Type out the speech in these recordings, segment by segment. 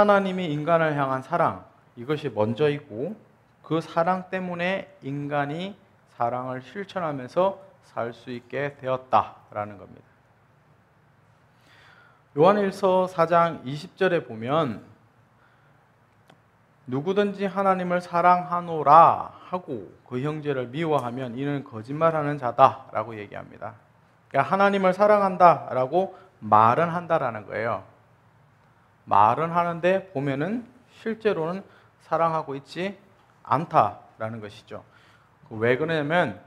하나님이 인간을 향한 사랑, 이것이 먼저이고 그 사랑 때문에 인간이 사랑을 실천하면서 살 수 있게 되었다라는 겁니다. 요한일서 4장 20절에 보면 누구든지 하나님을 사랑하노라 하고 그 형제를 미워하면 이는 거짓말하는 자다라고 얘기합니다. 그러니까 하나님을 사랑한다라고 말은 한다라는 거예요. 말은 하는데 보면은 실제로는 사랑하고 있지 않다라는 것이죠. 왜 그러냐면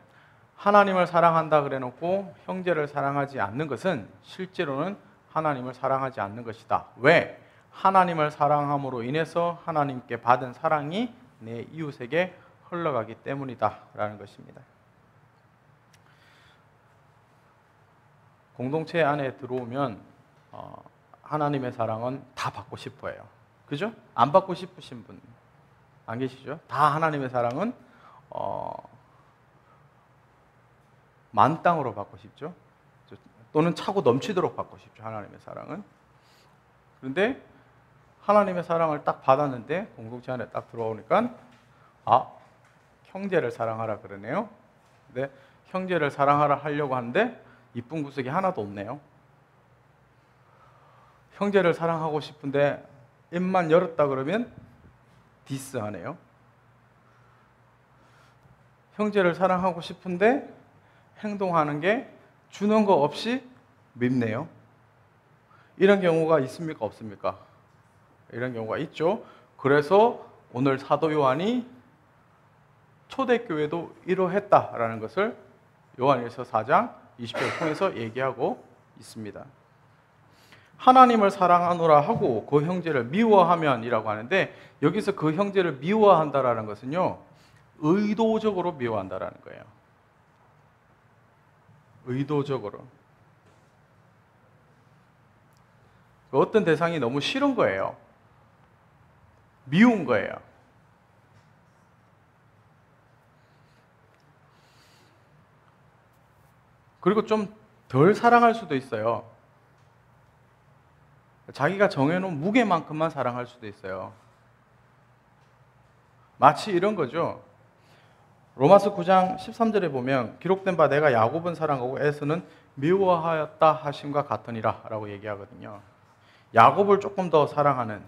하나님을 사랑한다 그래놓고 형제를 사랑하지 않는 것은 실제로는 하나님을 사랑하지 않는 것이다. 왜? 하나님을 사랑함으로 인해서 하나님께 받은 사랑이 내 이웃에게 흘러가기 때문이다 라는 것입니다. 공동체 안에 들어오면 하나님의 사랑은 다 받고 싶어 해요. 그죠? 안 받고 싶으신 분 안 계시죠? 다 하나님의 사랑은 만땅으로 받고 싶죠? 또는 차고 넘치도록 받고 싶죠, 하나님의 사랑은. 그런데 하나님의 사랑을 딱 받았는데 공동체 안에 딱 들어오니까 형제를 사랑하라 그러네요. 근데 형제를 사랑하라 하려고 하는데 이쁜 구석이 하나도 없네요. 형제를 사랑하고 싶은데 입만 열었다 그러면 디스하네요. 형제를 사랑하고 싶은데 행동하는 게 주는 거 없이 밉네요. 이런 경우가 있습니까? 없습니까? 이런 경우가 있죠. 그래서 오늘 사도 요한이 초대교회도 이러했다라는 것을 요한일서 4장 20절을 통해서 얘기하고 있습니다. 하나님을 사랑하노라 하고 그 형제를 미워하면 이라고 하는데 여기서 그 형제를 미워한다라는 것은요, 의도적으로 미워한다라는 거예요. 의도적으로. 어떤 대상이 너무 싫은 거예요. 미운 거예요. 그리고 좀 덜 사랑할 수도 있어요. 자기가 정해놓은 무게만큼만 사랑할 수도 있어요. 마치 이런 거죠. 로마서 9장 13절에 보면 기록된 바 내가 야곱은 사랑하고 에서는 미워하였다 하심과 같으니라 라고 얘기하거든요. 야곱을 조금 더 사랑하는,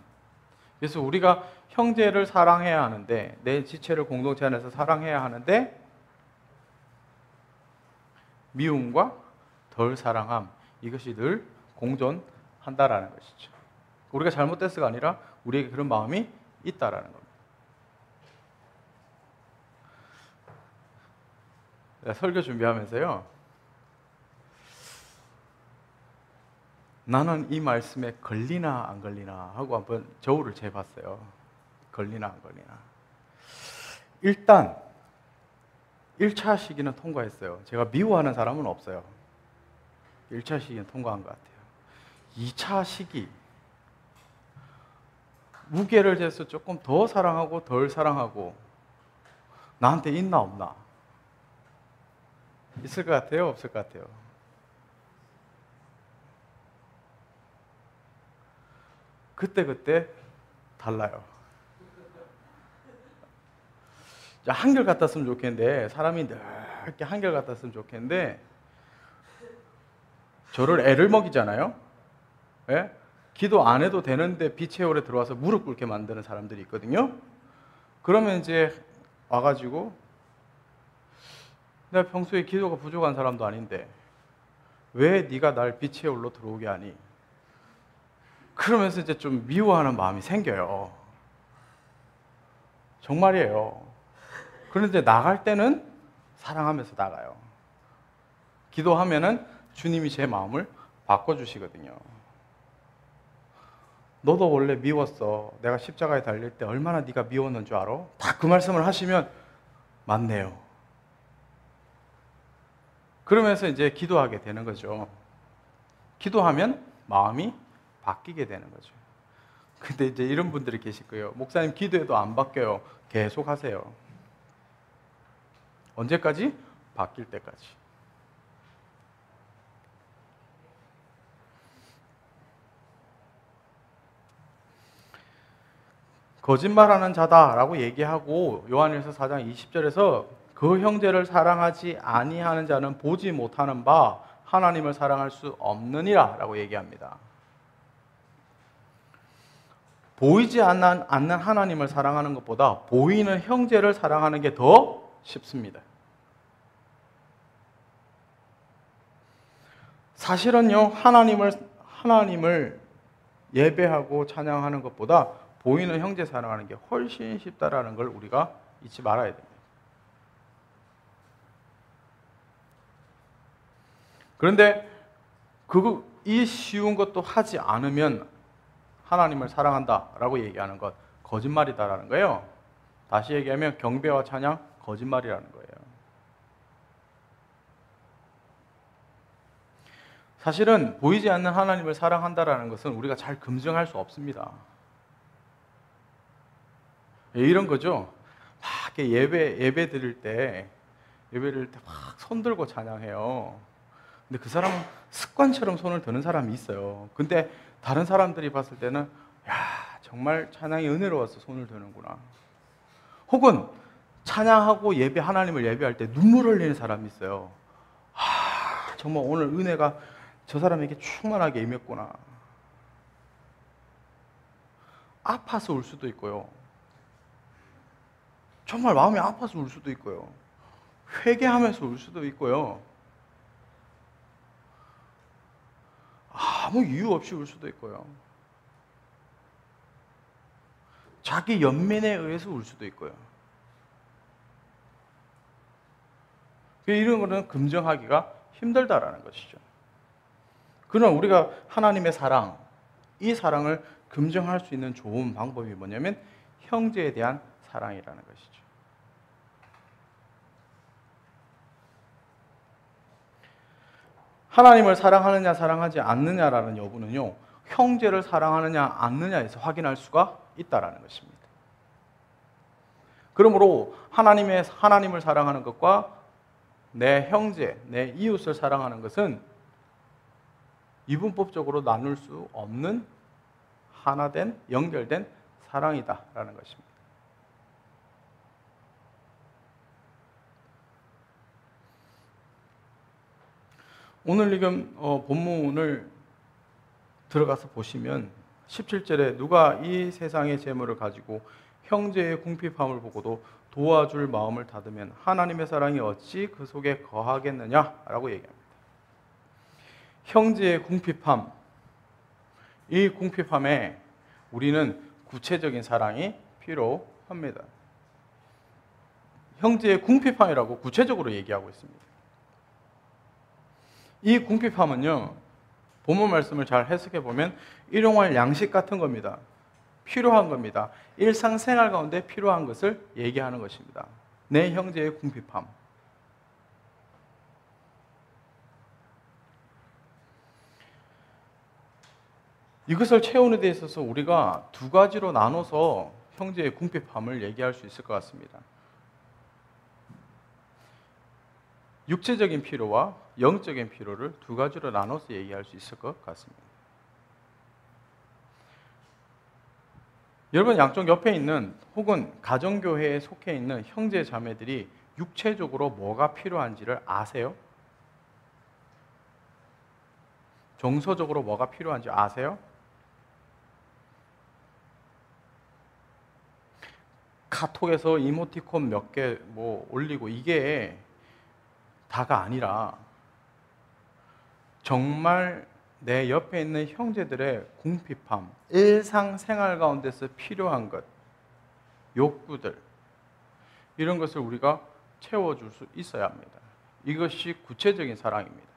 그래서 우리가 형제를 사랑해야 하는데, 내 지체를 공동체 안에서 사랑해야 하는데 미움과 덜 사랑함, 이것이 늘 공존한다라는 것이죠. 우리가 잘못됐어가 아니라 우리에게 그런 마음이 있다라는 겁니다. 설교 준비하면서요, 나는 이 말씀에 걸리나 안 걸리나 하고 한번 저울을 재봤어요. 걸리나 안 걸리나. 일단 1차 시기는 통과했어요. 제가 미워하는 사람은 없어요. 1차 시기는 통과한 것 같아요. 2차 시기, 무게를 재서 조금 더 사랑하고 덜 사랑하고 나한테 있나 없나? 있을 것 같아요? 없을 것 같아요? 그때 달라요. 한결같았으면 좋겠는데, 사람이 늘 이렇게 한결같았으면 좋겠는데 저를 애를 먹이잖아요. 예? 기도 안 해도 되는데 빛의 오래 들어와서 무릎 꿇게 만드는 사람들이 있거든요. 그러면 이제 와가지고 내가 평소에 기도가 부족한 사람도 아닌데 왜 네가 날 빛의 올로 들어오게 하니? 그러면서 이제 좀 미워하는 마음이 생겨요. 정말이에요. 그런데 나갈 때는 사랑하면서 나가요. 기도하면은 주님이 제 마음을 바꿔주시거든요. 너도 원래 미웠어. 내가 십자가에 달릴 때 얼마나 네가 미웠는 줄 알아? 다 그 말씀을 하시면 맞네요. 그러면서 이제 기도하게 되는 거죠. 기도하면 마음이 바뀌게 되는 거죠. 근데 이제 이런 분들이 계실 거예요. 목사님 기도해도 안 바뀌어요. 계속 하세요. 언제까지? 바뀔 때까지. 거짓말하는 자다라고 얘기하고 요한일서 4장 20절에서 그 형제를 사랑하지 아니하는 자는 보지 못하는 바 하나님을 사랑할 수 없느니라 라고 얘기합니다. 보이지 않는 하나님을 사랑하는 것보다 보이는 형제를 사랑하는 게 더 쉽습니다. 사실은요, 하나님을 예배하고 찬양하는 것보다 보이는 형제 사랑하는 게 훨씬 쉽다라는 걸 우리가 잊지 말아야 됩니다. 그런데 이 쉬운 것도 하지 않으면 하나님을 사랑한다라고 얘기하는 것 거짓말이다라는 거예요. 다시 얘기하면 경배와 찬양 거짓말이라는 거예요. 사실은 보이지 않는 하나님을 사랑한다라는 것은 우리가 잘 검증할 수 없습니다. 이런 거죠. 막 예배 드릴 때 막 손 들고 찬양해요. 근데 그 사람은 습관처럼 손을 드는 사람이 있어요. 근데 다른 사람들이 봤을 때는 야, 정말 찬양이 은혜로워서 손을 드는구나. 혹은 찬양하고 하나님을 예배할 때 눈물 흘리는 사람이 있어요. 아, 정말 오늘 은혜가 저 사람에게 충만하게 임했구나. 아파서 울 수도 있고요. 정말 마음이 아파서 울 수도 있고요. 회개하면서 울 수도 있고요. 아무 이유 없이 울 수도 있고요. 자기 연민에 의해서 울 수도 있고요. 이런 거는 검증하기가 힘들다라는 것이죠. 그러나 우리가 하나님의 사랑, 이 사랑을 검증할 수 있는 좋은 방법이 뭐냐면 형제에 대한 사랑이라는 것이죠. 하나님을 사랑하느냐 사랑하지 않느냐라는 여부는요, 형제를 사랑하느냐 않느냐에서 확인할 수가 있다라는 것입니다. 그러므로 하나님을 사랑하는 것과 내 형제, 내 이웃을 사랑하는 것은 이분법적으로 나눌 수 없는 하나된, 연결된 사랑이다라는 것입니다. 오늘 지금 본문을 들어가서 보시면 17절에 누가 이 세상의 재물을 가지고 형제의 궁핍함을 보고도 도와줄 마음을 닫으면 하나님의 사랑이 어찌 그 속에 거하겠느냐라고 얘기합니다. 형제의 궁핍함, 이 궁핍함에 우리는 구체적인 사랑이 필요합니다. 형제의 궁핍함이라고 구체적으로 얘기하고 있습니다. 이 궁핍함은요, 본문 말씀을 잘 해석해 보면 일용할 양식 같은 겁니다. 필요한 겁니다. 일상생활 가운데 필요한 것을 얘기하는 것입니다. 내 형제의 궁핍함. 이것을 채우는 데 있어서 우리가 두 가지로 나눠서 형제의 궁핍함을 얘기할 수 있을 것 같습니다. 육체적인 필요와 영적인 필요를 두 가지로 나눠서 얘기할 수 있을 것 같습니다. 여러분, 양쪽 옆에 있는 혹은 가정교회에 속해 있는 형제 자매들이 육체적으로 뭐가 필요한지를 아세요? 정서적으로 뭐가 필요한지 아세요? 카톡에서 이모티콘 몇 개 올리고 이게 다가 아니라 정말 내 옆에 있는 형제들의 궁핍함, 일상생활 가운데서 필요한 것, 욕구들, 이런 것을 우리가 채워줄 수 있어야 합니다. 이것이 구체적인 사랑입니다.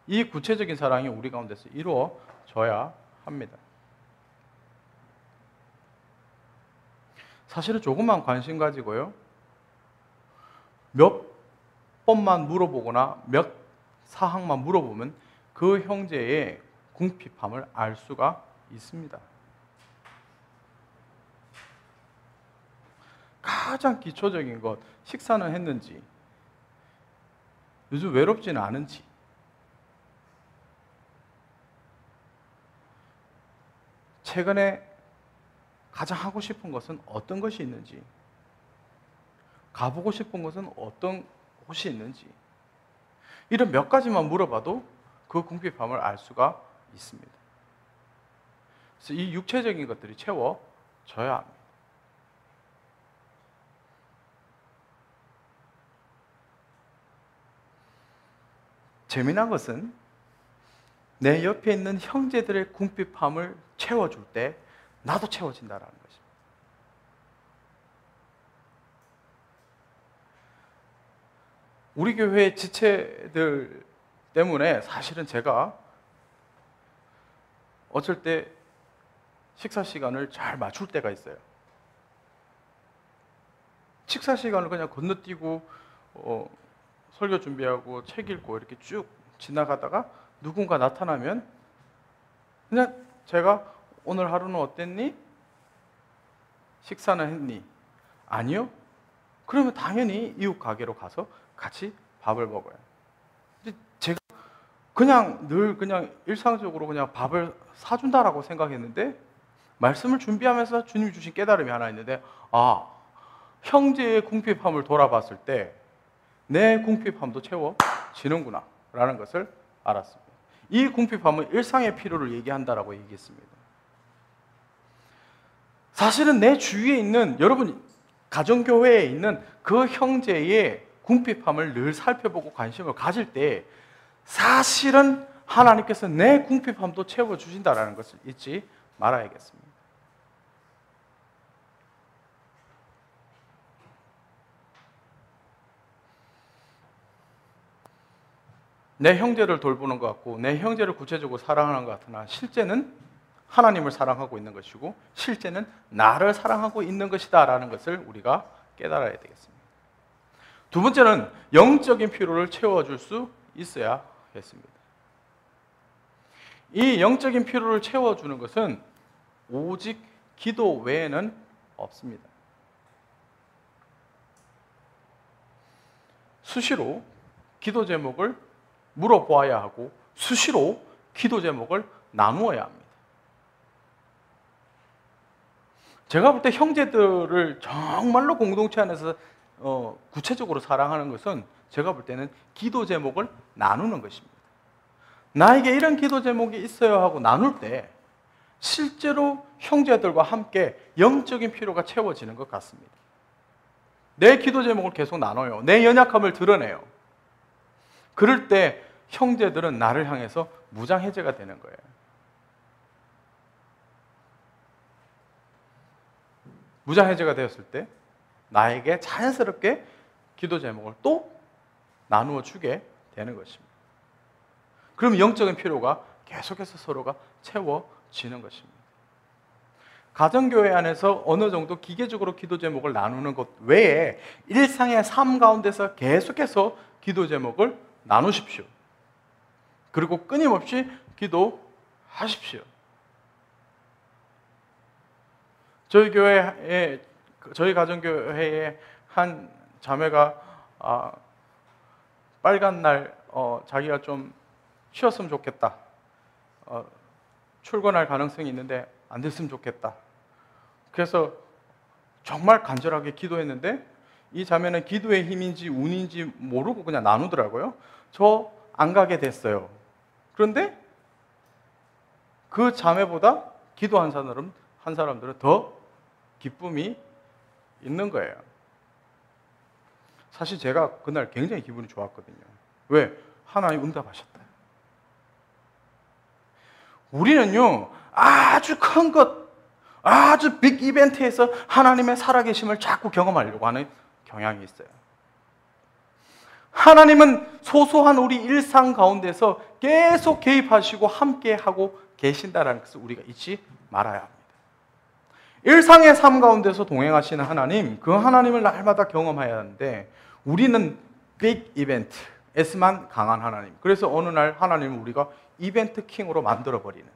이 구체적인 사랑이 우리 가운데서 이루어져야 합니다. 사실은 조금만 관심 가지고요, 몇 번만 물어보거나 몇 사항만 물어보면 그 형제의 궁핍함을 알 수가 있습니다. 가장 기초적인 것, 식사는 했는지, 요즘 외롭지는 않은지, 최근에 가장 하고 싶은 것은 어떤 것이 있는지, 가보고 싶은 것은 어떤 곳이 있는지, 이런 몇 가지만 물어봐도 그 궁핍함을 알 수가 있습니다. 그래서 이 육체적인 것들이 채워져야 합니다. 재미난 것은 내 옆에 있는 형제들의 궁핍함을 채워줄 때 나도 채워진다라는 것입니다. 우리 교회 지체들 때문에 사실은 제가 어쩔 때 식사 시간을 잘 맞출 때가 있어요. 식사 시간을 그냥 건너뛰고 설교 준비하고 책 읽고 이렇게 쭉 지나가다가 누군가 나타나면 그냥 제가 오늘 하루는 어땠니? 식사는 했니? 아니요? 그러면 당연히 이웃 가게로 가서 같이 밥을 먹어요. 근데 제가 그냥 늘 그냥 일상적으로 그냥 밥을 사준다라고 생각했는데 말씀을 준비하면서 주님이 주신 깨달음이 하나 있는데 형제의 궁핍함을 돌아봤을 때 내 궁핍함도 채워지는구나 라는 것을 알았습니다. 이 궁핍함은 일상의 필요를 얘기한다라고 얘기했습니다. 사실은 내 주위에 있는 여러분 가정교회에 있는 그 형제의 궁핍함을 늘 살펴보고 관심을 가질 때 사실은 하나님께서 내 궁핍함도 채워주신다라는 것을 잊지 말아야겠습니다. 내 형제를 돌보는 것 같고 내 형제를 구체적으로 사랑하는 것 같으나 실제는 하나님을 사랑하고 있는 것이고 실제는 나를 사랑하고 있는 것이다 라는 것을 우리가 깨달아야 되겠습니다. 두 번째는 영적인 필요를 채워줄 수 있어야 했습니다. 이 영적인 필요를 채워주는 것은 오직 기도 외에는 없습니다. 수시로 기도 제목을 물어보아야 하고 수시로 기도 제목을 나누어야 합니다. 제가 볼 때 형제들을 정말로 공동체 안에서 구체적으로 사랑하는 것은 제가 볼 때는 기도 제목을 나누는 것입니다. 나에게 이런 기도 제목이 있어요 하고 나눌 때 실제로 형제들과 함께 영적인 필요가 채워지는 것 같습니다. 내 기도 제목을 계속 나눠요. 내 연약함을 드러내요. 그럴 때 형제들은 나를 향해서 무장해제가 되는 거예요. 무장해제가 되었을 때 나에게 자연스럽게 기도 제목을 또 나누어 주게 되는 것입니다. 그럼 영적인 필요가 계속해서 서로가 채워지는 것입니다. 가정교회 안에서 어느 정도 기계적으로 기도 제목을 나누는 것 외에 일상의 삶 가운데서 계속해서 기도 제목을 나누십시오. 그리고 끊임없이 기도하십시오. 저희 가정교회에 한 자매가 빨간 날 자기가 좀 쉬었으면 좋겠다. 출근할 가능성이 있는데 안 됐으면 좋겠다. 그래서 정말 간절하게 기도했는데 이 자매는 기도의 힘인지 운인지 모르고 그냥 나누더라고요. 저 안 가게 됐어요. 그런데 그 자매보다 기도한 사람들은 더 기쁨이 있는 거예요. 사실 제가 그날 굉장히 기분이 좋았거든요. 왜? 하나님 응답하셨다. 우리는요, 아주 큰 것, 아주 빅 이벤트에서 하나님의 살아계심을 자꾸 경험하려고 하는 경향이 있어요. 하나님은 소소한 우리 일상 가운데서 계속 개입하시고 함께하고 계신다는 것을 우리가 잊지 말아야 합니다. 일상의 삶 가운데서 동행하시는 하나님, 그 하나님을 날마다 경험해야 하는데 우리는 빅 이벤트에서만 강한 하나님. 그래서 어느 날 하나님을 우리가 이벤트 킹으로 만들어버리는,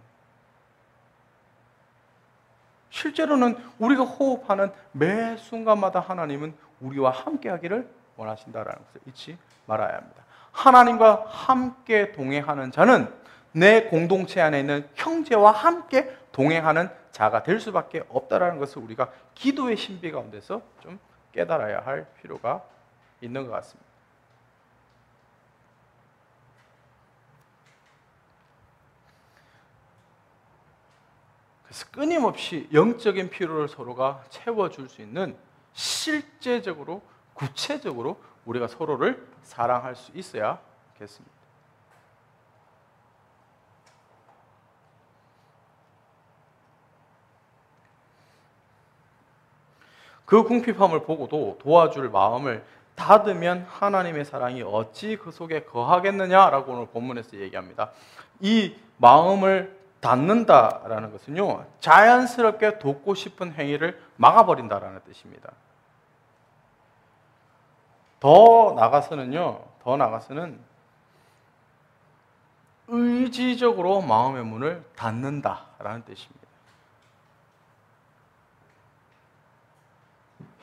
실제로는 우리가 호흡하는 매 순간마다 하나님은 우리와 함께하기를 원하신다는 것을 잊지 말아야 합니다. 하나님과 함께 동행하는 자는 내 공동체 안에 있는 형제와 함께 동행하는 자가 될 수밖에 없다라는 것을 우리가 기도의 신비 가운데서 좀 깨달아야 할 필요가 있는 것 같습니다. 그래서 끊임없이 영적인 필요를 서로가 채워줄 수 있는 실제적으로 구체적으로 우리가 서로를 사랑할 수 있어야겠습니다. 그 궁핍함을 보고도 도와줄 마음을 닫으면 하나님의 사랑이 어찌 그 속에 거하겠느냐라고 오늘 본문에서 얘기합니다. 이 마음을 닫는다라는 것은요, 자연스럽게 돕고 싶은 행위를 막아버린다라는 뜻입니다. 더 나가서는 의지적으로 마음의 문을 닫는다라는 뜻입니다.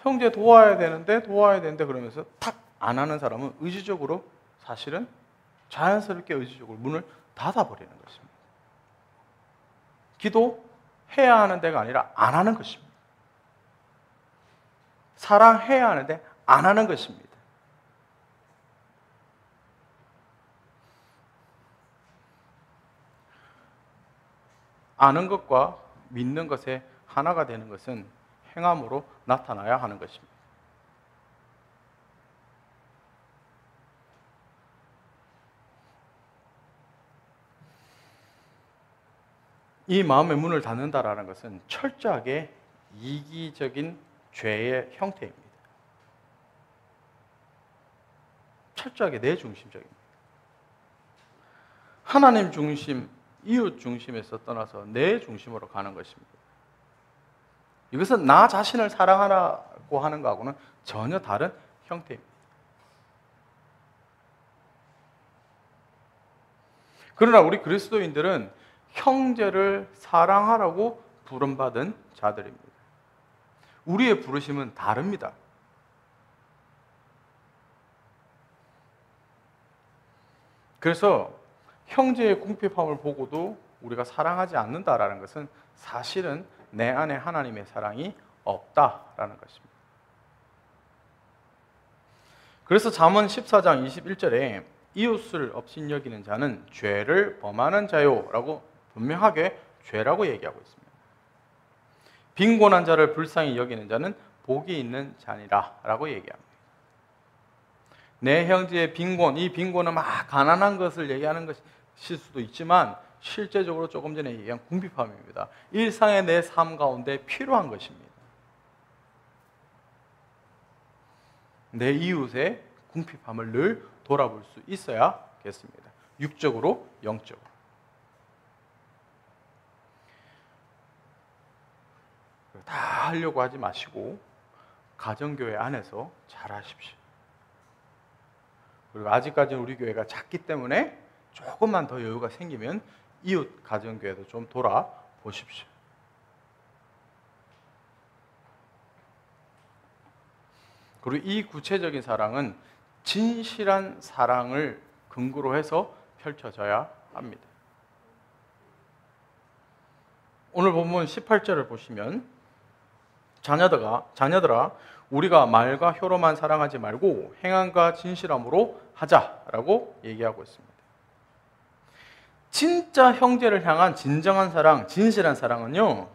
형제 도와야 되는데 그러면서 탁 안 하는 사람은 의지적으로, 사실은 자연스럽게 의지적으로 문을 닫아버리는 것입니다. 기도해야 하는 데가 아니라 안 하는 것입니다. 사랑해야 하는데 안 하는 것입니다. 아는 것과 믿는 것에 하나가 되는 것은 행함으로 나타나야 하는 것입니다. 이 마음의 문을 닫는다라는 것은 철저하게 이기적인 죄의 형태입니다. 철저하게 내 중심적입니다. 하나님 중심, 이웃 중심에서 떠나서 내 중심으로 가는 것입니다. 이것은 나 자신을 사랑하라고 하는 것하고는 전혀 다른 형태입니다. 그러나 우리 그리스도인들은 형제를 사랑하라고 부름받은 자들입니다. 우리의 부르심은 다릅니다. 그래서 형제의 궁핍함을 보고도 우리가 사랑하지 않는다라는 것은 사실은 내 안에 하나님의 사랑이 없다라는 것입니다. 그래서 잠언 14장 21절에 이웃을 업신여기는 자는 죄를 범하는 자요라고 분명하게 죄라고 얘기하고 있습니다. 빈곤한 자를 불쌍히 여기는 자는 복이 있는 자니라 라고 얘기합니다. 내 형제의 빈곤, 이 빈곤은 막 가난한 것을 얘기하는 것일 수도 있지만 실제적으로 조금 전에 얘기한 궁핍함입니다. 일상의 내 삶 가운데 필요한 것입니다. 내 이웃의 궁핍함을 늘 돌아볼 수 있어야겠습니다. 육적으로, 영적으로. 다 하려고 하지 마시고 가정교회 안에서 잘 하십시오. 그리고 아직까지는 우리 교회가 작기 때문에 조금만 더 여유가 생기면 이웃 가정교회도 좀 돌아보십시오. 그리고 이 구체적인 사랑은 진실한 사랑을 근거로 해서 펼쳐져야 합니다. 오늘 본문 18절을 보시면 자녀들아 우리가 말과 혀로만 사랑하지 말고 행함과 진실함으로 하자라고 얘기하고 있습니다. 진짜 형제를 향한 진정한 사랑, 진실한 사랑은요,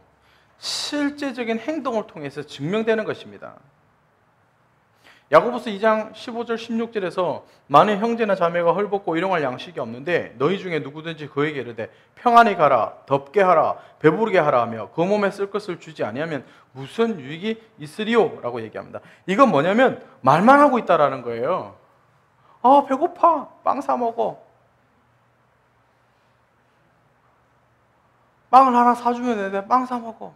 실제적인 행동을 통해서 증명되는 것입니다. 야고보서 2장 15절 16절에서 만일 형제나 자매가 헐벗고 일용할 양식이 없는데 너희 중에 누구든지 그에게 이르되 평안히 가라, 덥게 하라, 배부르게 하라 하며 그 몸에 쓸 것을 주지 아니하면 무슨 유익이 있으리요? 라고 얘기합니다. 이건 뭐냐면 말만 하고 있다라는 거예요. 아, 배고파, 빵 사 먹어. 빵을 하나 사주면 되는데 빵 사 먹어.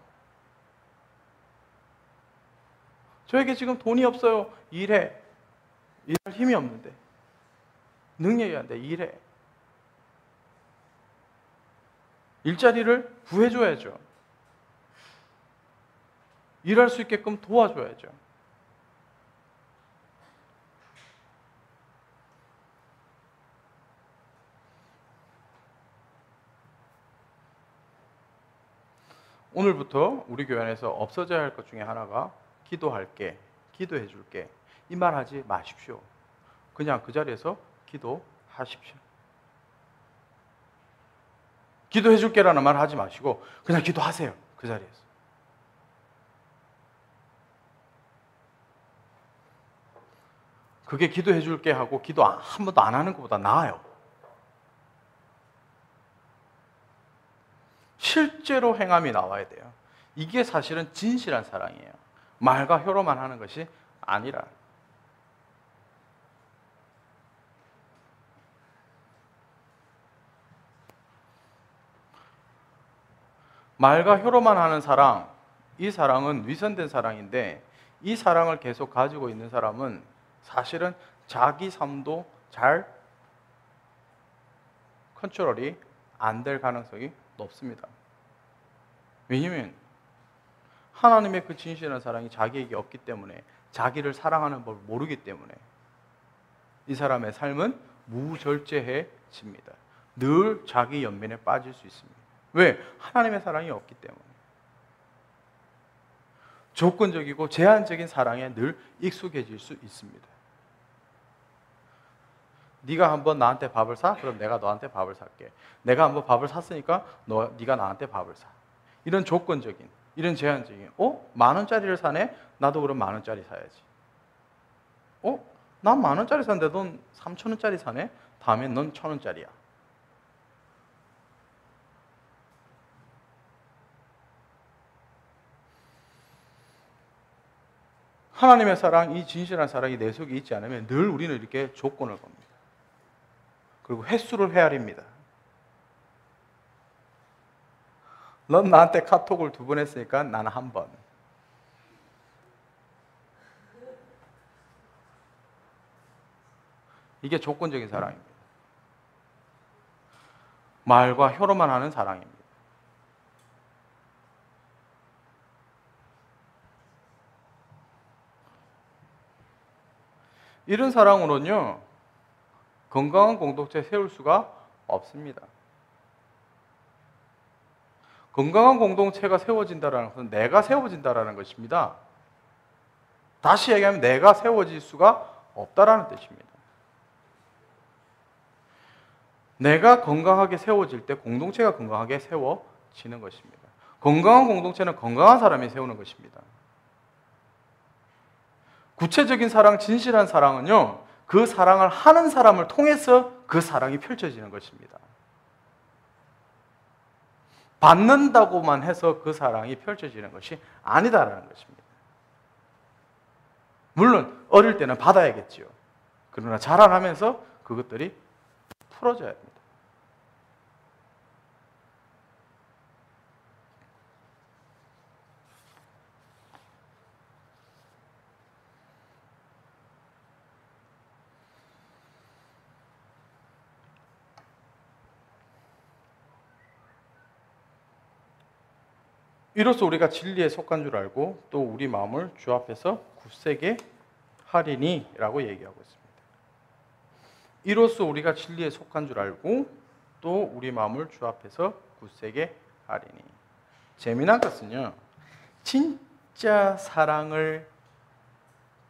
저에게 지금 돈이 없어요. 일해. 일할 힘이 없는데. 능력이 안 돼. 일해. 일자리를 구해줘야죠. 일할 수 있게끔 도와줘야죠. 오늘부터 우리 교회 안에서 없어져야 할 것 중에 하나가 기도할게, 기도해 줄게 이 말 하지 마십시오. 그냥 그 자리에서 기도하십시오. 기도해 줄게라는 말 하지 마시고 그냥 기도하세요. 그 자리에서. 그게 기도해 줄게 하고 기도 한 번도 안 하는 것보다 나아요. 실제로 행함이 나와야 돼요. 이게 사실은 진실한 사랑이에요. 말과 혀로만 하는 것이 아니라. 말과 혀로만 하는 사랑, 이 사랑은 위선된 사랑인데 이 사랑을 계속 가지고 있는 사람은 사실은 자기 삶도 잘 컨트롤이 안 될 가능성이 높습니다. 왜냐하면 하나님의 그 진실한 사랑이 자기에게 없기 때문에, 자기를 사랑하는 법을 모르기 때문에 이 사람의 삶은 무절제해집니다. 늘 자기 연민에 빠질 수 있습니다. 왜? 하나님의 사랑이 없기 때문에. 조건적이고 제한적인 사랑에 늘 익숙해질 수 있습니다. 네가 한번 나한테 밥을 사? 그럼 내가 너한테 밥을 살게. 내가 한번 밥을 샀으니까 네가 나한테 밥을 사. 이런 조건적인, 이런 제한적인, 10,000원짜리를 사네? 나도 그럼 10,000원짜리 사야지. 난 10,000원짜리 샀는데 넌 3,000원짜리 사네? 다음엔 넌 1,000원짜리야. 하나님의 사랑, 이 진실한 사랑이 내 속에 있지 않으면 늘 우리는 이렇게 조건을 겁니다. 그리고 횟수를 헤아립니다. 넌 나한테 카톡을 2번 했으니까 나는 1번. 이게 조건적인 사랑입니다. 말과 혀로만 하는 사랑입니다. 이런 사랑으로는요, 건강한 공동체 세울 수가 없습니다. 건강한 공동체가 세워진다는 것은 내가 세워진다는 것입니다. 다시 얘기하면 내가 세워질 수가 없다는 뜻입니다. 내가 건강하게 세워질 때 공동체가 건강하게 세워지는 것입니다. 건강한 공동체는 건강한 사람이 세우는 것입니다. 구체적인 사랑, 진실한 사랑은요, 그 사랑을 하는 사람을 통해서 그 사랑이 펼쳐지는 것입니다. 받는다고만 해서 그 사랑이 펼쳐지는 것이 아니다라는 것입니다. 물론 어릴 때는 받아야겠지요. 그러나 자라나면서 그것들이 풀어져야 합니다. 이로써 우리가 진리에 속한 줄 알고 또 우리 마음을 주 앞에서 굳세게 하리니 라고 얘기하고 있습니다. 이로써 우리가 진리에 속한 줄 알고 또 우리 마음을 주 앞에서 굳세게 하리니. 재미난 것은요, 진짜 사랑을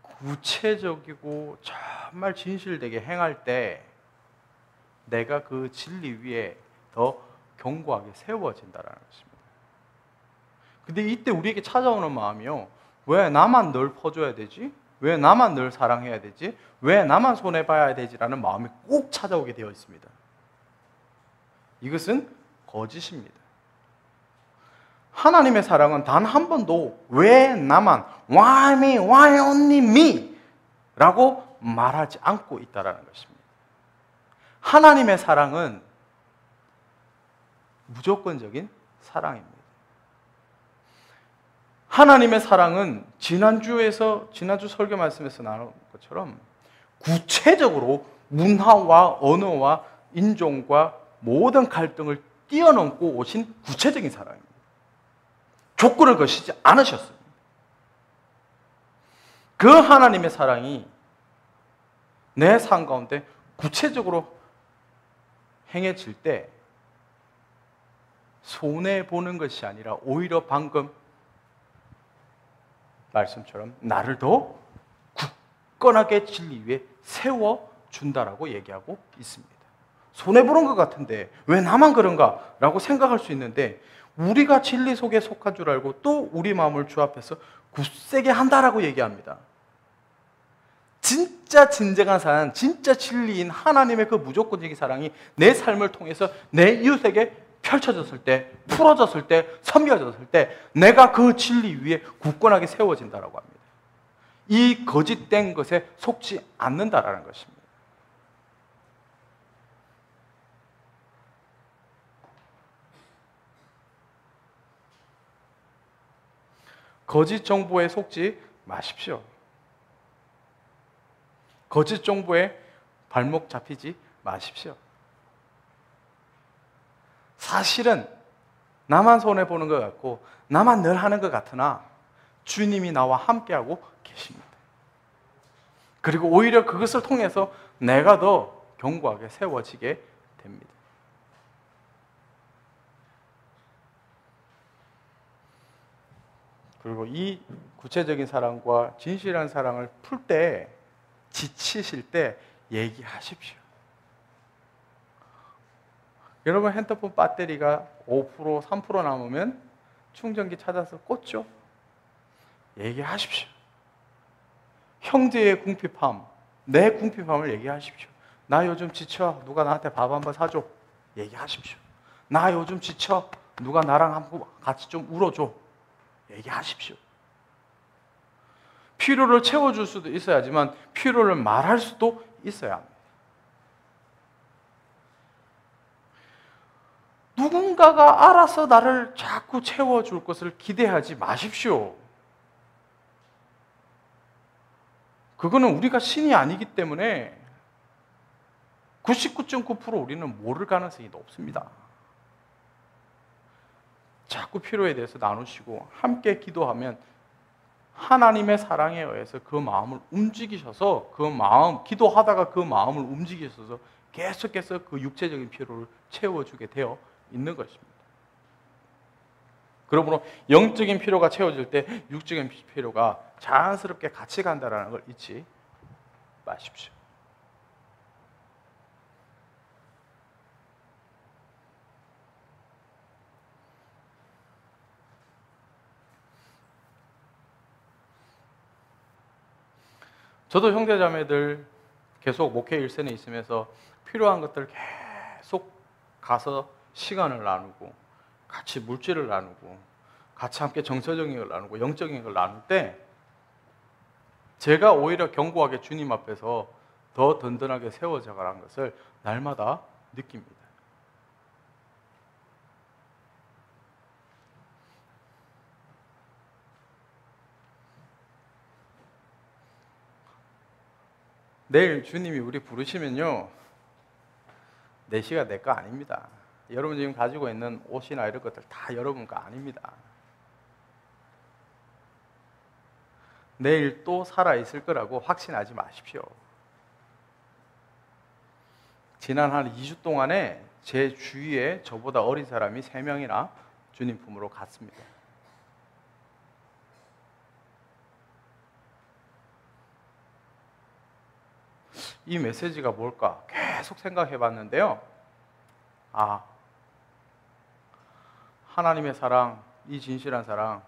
구체적이고 정말 진실되게 행할 때 내가 그 진리 위에 더 견고하게 세워진다는 것입니다. 근데 이때 우리에게 찾아오는 마음이요, 왜 나만 널 퍼줘야 되지? 왜 나만 늘 사랑해야 되지? 왜 나만 손해봐야 되지라는 마음이 꼭 찾아오게 되어 있습니다. 이것은 거짓입니다. 하나님의 사랑은 단 한 번도 왜 나만, why me, why only me 라고 말하지 않고 있다는 것입니다. 하나님의 사랑은 무조건적인 사랑입니다. 하나님의 사랑은 지난주 설교 말씀에서 나온 것처럼 구체적으로 문화와 언어와 인종과 모든 갈등을 뛰어넘고 오신 구체적인 사랑입니다. 조건을 거시지 않으셨습니다. 그 하나님의 사랑이 내 삶 가운데 구체적으로 행해질 때 손해보는 것이 아니라 오히려 방금 말씀처럼 나를 더 굳건하게 진리 위에 세워준다라고 얘기하고 있습니다. 손해보는 것 같은데 왜 나만 그런가? 라고 생각할 수 있는데 우리가 진리 속에 속한 줄 알고 또 우리 마음을 주 앞에서 굳세게 한다라고 얘기합니다. 진짜 진정한 사랑, 진짜 진리인 하나님의 그 무조건적인 사랑이 내 삶을 통해서 내 이웃에게 펼쳐졌을 때, 풀어졌을 때, 섬겨졌을 때 내가 그 진리 위에 굳건하게 세워진다라고 합니다. 이 거짓된 것에 속지 않는다라는 것입니다. 거짓 정보에 속지 마십시오. 거짓 정보에 발목 잡히지 마십시오. 사실은 나만 손해보는 것 같고 나만 늘 하는 것 같으나 주님이 나와 함께하고 계십니다. 그리고 오히려 그것을 통해서 내가 더 견고하게 세워지게 됩니다. 그리고 이 구체적인 사랑과 진실한 사랑을 풀 때, 지치실 때 얘기하십시오. 여러분 핸드폰 배터리가 5%, 3% 남으면 충전기 찾아서 꽂죠? 얘기하십시오. 형제의 궁핍함, 내 궁핍함을 얘기하십시오. 나 요즘 지쳐, 누가 나한테 밥 한번 사줘. 얘기하십시오. 나 요즘 지쳐, 누가 나랑 한번 같이 좀 울어줘. 얘기하십시오. 필요를 채워줄 수도 있어야지만 필요를 말할 수도 있어야 합니다. 누군가가 알아서 나를 자꾸 채워줄 것을 기대하지 마십시오. 그거는 우리가 신이 아니기 때문에 99.9% 우리는 모를 가능성이 높습니다. 자꾸 필요에 대해서 나누시고 함께 기도하면 하나님의 사랑에 의해서 그 마음을 움직이셔서 그 마음, 기도하다가 그 마음을 움직이셔서 계속해서 그 육체적인 필요를 채워주게 되어 있는 것입니다. 그러므로 영적인 필요가 채워질 때 육적인 필요가 자연스럽게 같이 간다는 걸 잊지 마십시오. 저도 형제자매들 계속 목회 일선에 있으면서 필요한 것들 계속 가서 시간을 나누고 같이 물질을 나누고 같이 함께 정서적인 걸 나누고 영적인 걸 나눌 때 제가 오히려 견고하게 주님 앞에서 더 든든하게 세워져 가는 것을 날마다 느낍니다. 내일 주님이 우리 부르시면요, 내시가 내 거 아닙니다. 여러분 지금 가지고 있는 옷이나 이런 것들 다 여러분 거 아닙니다. 내일 또 살아있을 거라고 확신하지 마십시오. 지난 한 2주 동안에 제 주위에 저보다 어린 사람이 3명이나 주님 품으로 갔습니다. 이 메시지가 뭘까 계속 생각해 봤는데요. 하나님의 사랑, 이 진실한 사랑,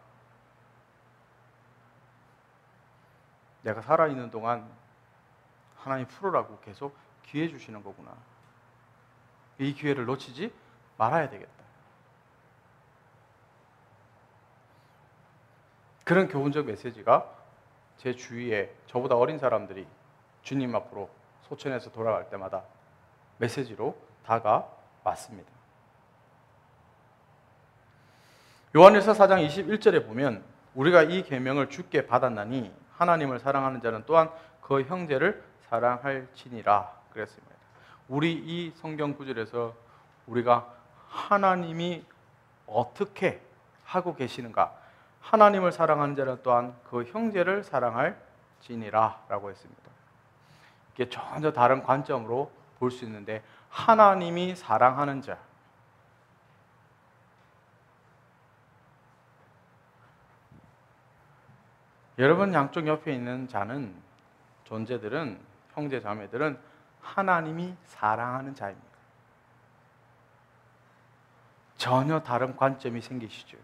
내가 살아있는 동안 하나님 풀으라고 계속 기회 주시는 거구나. 이 기회를 놓치지 말아야 되겠다. 그런 교훈적 메시지가 제 주위에 저보다 어린 사람들이 주님 앞으로 소천에서 돌아갈 때마다 메시지로 다가왔습니다. 요한일서 4장 21절에 보면 우리가 이 계명을 주께 받았나니 하나님을 사랑하는 자는 또한 그 형제를 사랑할지니라 그랬습니다. 우리 이 성경 구절에서 우리가 하나님이 어떻게 하고 계시는가, 하나님을 사랑하는 자는 또한 그 형제를 사랑할지니라 라고 했습니다. 이게 전혀 다른 관점으로 볼 수 있는데, 하나님이 사랑하는 자, 여러분 양쪽 옆에 있는 존재들은, 형제 자매들은 하나님이 사랑하는 자입니다. 전혀 다른 관점이 생기시죠.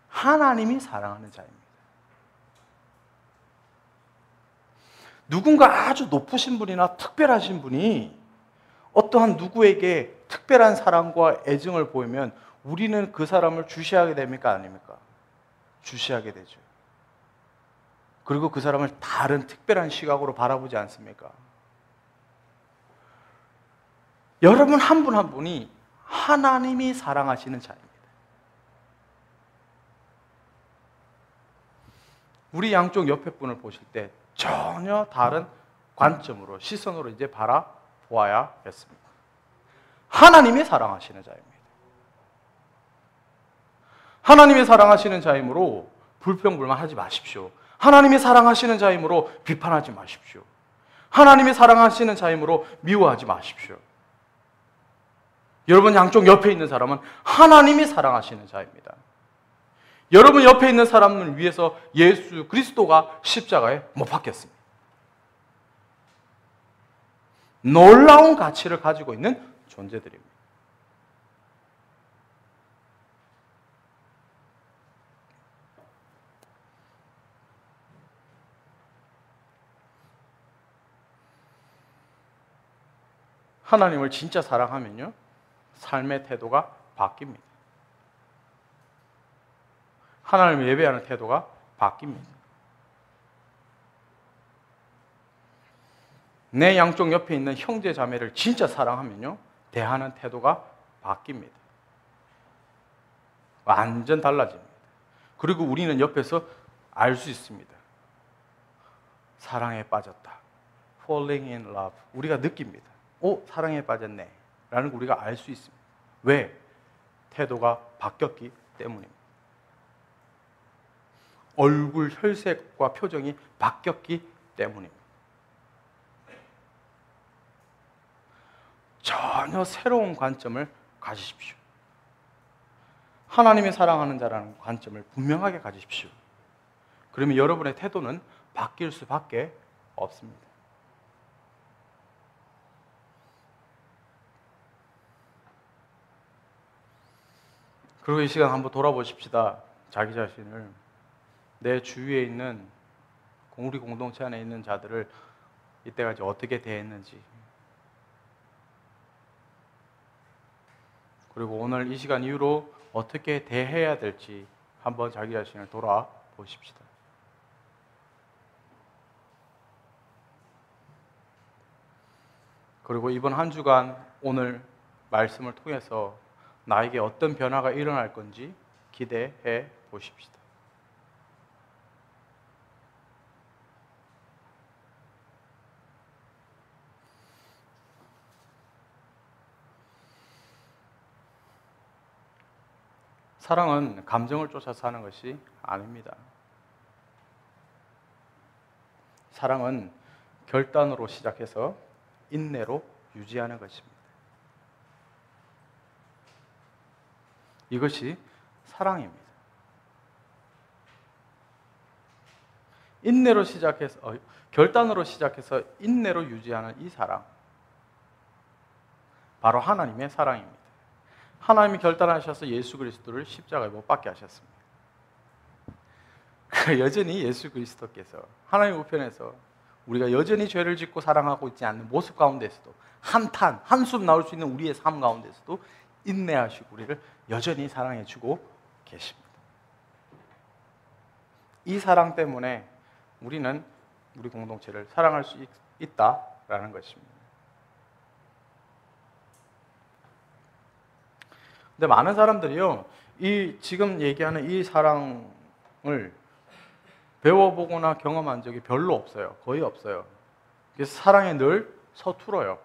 하나님이 사랑하는 자입니다. 누군가 아주 높으신 분이나 특별하신 분이 어떠한 누구에게 특별한 사랑과 애정을 보이면 우리는 그 사람을 주시하게 됩니까? 아닙니까? 주시하게 되죠. 그리고 그 사람을 다른 특별한 시각으로 바라보지 않습니까? 여러분 한 분 한 분이 하나님이 사랑하시는 자입니다. 우리 양쪽 옆에 분을 보실 때 전혀 다른 관점으로, 시선으로 이제 바라보아야겠습니다. 하나님이 사랑하시는 자입니다. 하나님이 사랑하시는 자이므로 불평불만하지 마십시오. 하나님이 사랑하시는 자이므로 비판하지 마십시오. 하나님이 사랑하시는 자이므로 미워하지 마십시오. 여러분 양쪽 옆에 있는 사람은 하나님이 사랑하시는 자입니다. 여러분 옆에 있는 사람을 위해서 예수 그리스도가 십자가에 못 박혔습니다. 놀라운 가치를 가지고 있는 존재들입니다. 하나님을 진짜 사랑하면요, 삶의 태도가 바뀝니다. 하나님을 예배하는 태도가 바뀝니다. 내 양쪽 옆에 있는 형제 자매를 진짜 사랑하면요, 대하는 태도가 바뀝니다. 완전 달라집니다. 그리고 우리는 옆에서 알 수 있습니다. 사랑에 빠졌다. Falling in love. 우리가 느낍니다. 사랑에 빠졌네 라는 걸 우리가 알 수 있습니다. 왜? 태도가 바뀌었기 때문입니다. 얼굴 혈색과 표정이 바뀌었기 때문입니다. 전혀 새로운 관점을 가지십시오. 하나님이 사랑하는 자라는 관점을 분명하게 가지십시오. 그러면 여러분의 태도는 바뀔 수밖에 없습니다. 그리고 이 시간 한번 돌아보십시다. 자기 자신을, 내 주위에 있는 우리 공동체 안에 있는 자들을 이때까지 어떻게 대했는지, 그리고 오늘 이 시간 이후로 어떻게 대해야 될지 한번 자기 자신을 돌아보십시다. 그리고 이번 한 주간 오늘 말씀을 통해서 나에게 어떤 변화가 일어날 건지 기대해 보십시다. 사랑은 감정을 쫓아 사는 것이 아닙니다. 사랑은 결단으로 시작해서 인내로 유지하는 것입니다. 이것이 사랑입니다. 인내로 시작해서 결단으로 시작해서 인내로 유지하는 이 사랑, 바로 하나님의 사랑입니다. 하나님이 결단하셔서 예수 그리스도를 십자가에 못 박게 하셨습니다. 여전히 예수 그리스도께서 하나님 우편에서 우리가 여전히 죄를 짓고 사랑하고 있지 않는 모습 가운데서도, 한숨 나올 수 있는 우리의 삶 가운데서도 인내하시고 우리를 여전히 사랑해주고 계십니다. 이 사랑 때문에 우리는 우리 공동체를 사랑할 수 있다라는 것입니다. 근데 많은 사람들이요, 지금 얘기하는 이 사랑을 배워보거나 경험한 적이 별로 없어요. 거의 없어요. 그래서 사랑에 늘 서툴어요.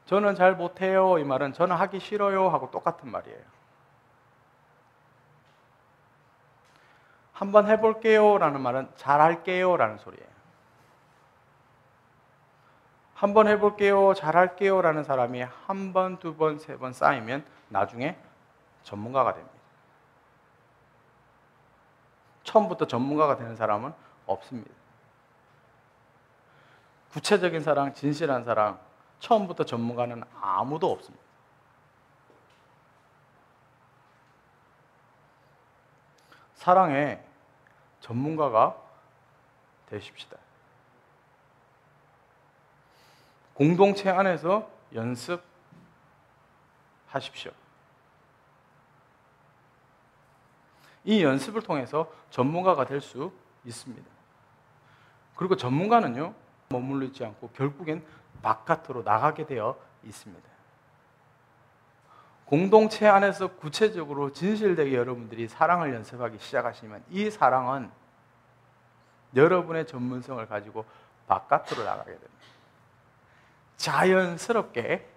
저는 잘 못해요, 이 말은 저는 하기 싫어요 하고 똑같은 말이에요. 한번 해볼게요 라는 말은 잘할게요 라는 소리예요. 한번 해볼게요, 잘할게요 라는 사람이 한 번, 두 번, 세 번 쌓이면 나중에 전문가가 됩니다. 처음부터 전문가가 되는 사람은 없습니다. 구체적인 사랑, 진실한 사랑, 처음부터 전문가는 아무도 없습니다. 사랑의 전문가가 되십시다. 공동체 안에서 연습하십시오. 이 연습을 통해서 전문가가 될 수 있습니다. 그리고 전문가는요, 머물러 있지 않고 결국엔 바깥으로 나가게 되어 있습니다. 공동체 안에서 구체적으로 진실되게 여러분들이 사랑을 연습하기 시작하시면 이 사랑은 여러분의 전문성을 가지고 바깥으로 나가게 됩니다. 자연스럽게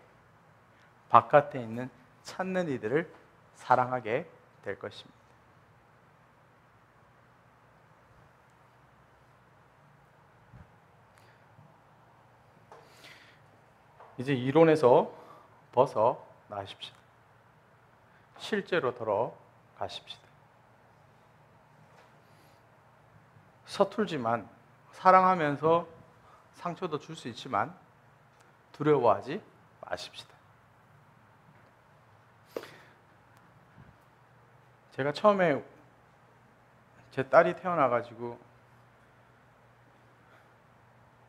바깥에 있는 찾는 이들을 사랑하게 될 것입니다. 이제 이론에서 벗어나십시오. 실제로 들어가십시다. 서툴지만 사랑하면서 상처도 줄 수 있지만 두려워하지 마십시다. 제가 처음에 제 딸이 태어나가지고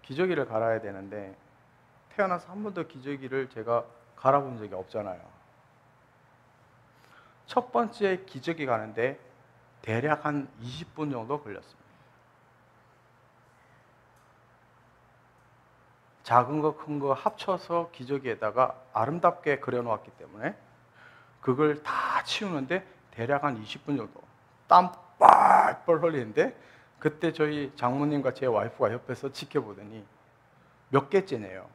기저귀를 갈아야 되는데 태어나서 한 번도 기저귀를 제가 갈아본 적이 없잖아요. 첫 번째 기저귀 가는데 대략 한 20분 정도 걸렸습니다. 작은 거 큰 거 합쳐서 기저귀에다가 아름답게 그려놓았기 때문에 그걸 다 치우는데 대략 한 20분 정도 땀 뻘뻘 흘리는데 그때 저희 장모님과 제 와이프가 옆에서 지켜보더니 몇 개째네요.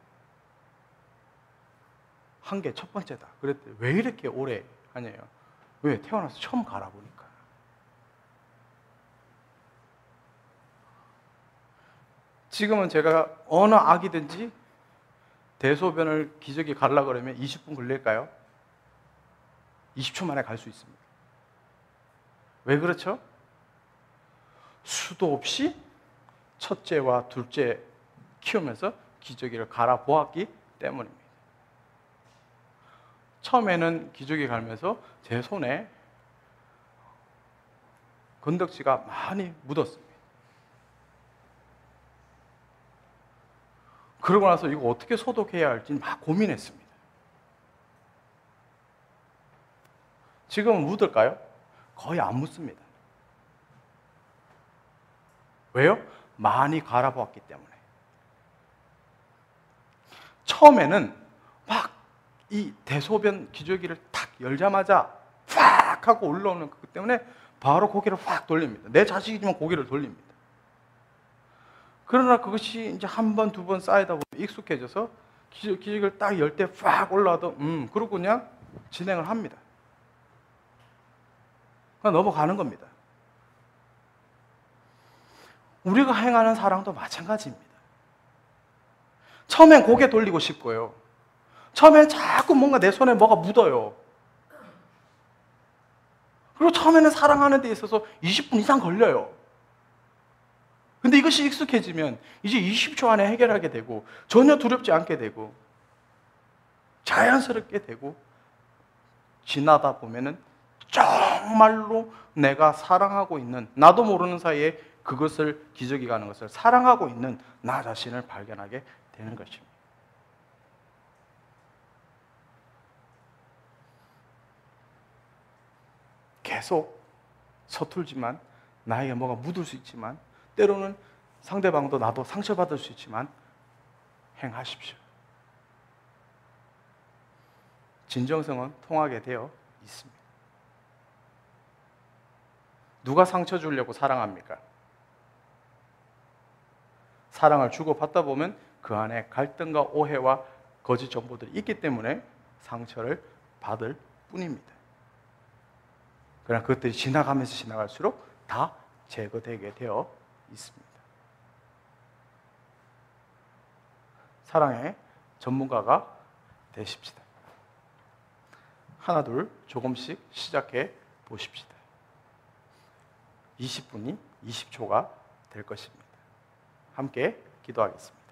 한 개, 첫 번째다. 그랬더니 왜 이렇게 오래 하냐요. 왜? 태어나서 처음 갈아보니까. 지금은 제가 어느 아기든지 대소변을 기저귀 갈라 그러면 20분 걸릴까요? 20초 만에 갈 수 있습니다. 왜 그렇죠? 수도 없이 첫째와 둘째 키우면서 기저귀를 갈아보았기 때문입니다. 처음에는 기저귀 갈면서 제 손에 건덕지가 많이 묻었습니다. 그러고 나서 이거 어떻게 소독해야 할지 막 고민했습니다. 지금은 묻을까요? 거의 안 묻습니다. 왜요? 많이 갈아보았기 때문에. 처음에는 막 이 대소변 기저귀를 탁 열자마자 팍 하고 올라오는 그것 때문에 바로 고개를 확 돌립니다. 내 자식이지만 고개를 돌립니다. 그러나 그것이 이제 한 번, 두 번 쌓이다 보면 익숙해져서 기저귀를 딱 열 때 팍 올라와도 그러고 그냥 진행을 합니다. 그냥 넘어가는 겁니다. 우리가 행하는 사랑도 마찬가지입니다. 처음엔 고개 돌리고 싶고요. 처음엔 자꾸 뭔가 내 손에 뭐가 묻어요. 그리고 처음에는 사랑하는 데 있어서 20분 이상 걸려요. 근데 이것이 익숙해지면 이제 20초 안에 해결하게 되고 전혀 두렵지 않게 되고 자연스럽게 되고 지나다 보면은 정말로 내가 사랑하고 있는, 나도 모르는 사이에 그것을 기저귀 가는 것을 사랑하고 있는 나 자신을 발견하게 되는 것입니다. 계속 서툴지만 나에게 뭐가 묻을 수 있지만 때로는 상대방도 나도 상처받을 수 있지만 행하십시오. 진정성은 통하게 되어 있습니다. 누가 상처 주려고 사랑합니까? 사랑을 주고받다 보면 그 안에 갈등과 오해와 거짓 정보들이 있기 때문에 상처를 받을 뿐입니다. 그러나 그것들이 지나가면서 지나갈수록 다 제거되게 되어 있습니다. 사랑의 전문가가 되십시다. 하나 둘 조금씩 시작해 보십시다. 20분이 20초가 될 것입니다. 함께 기도하겠습니다.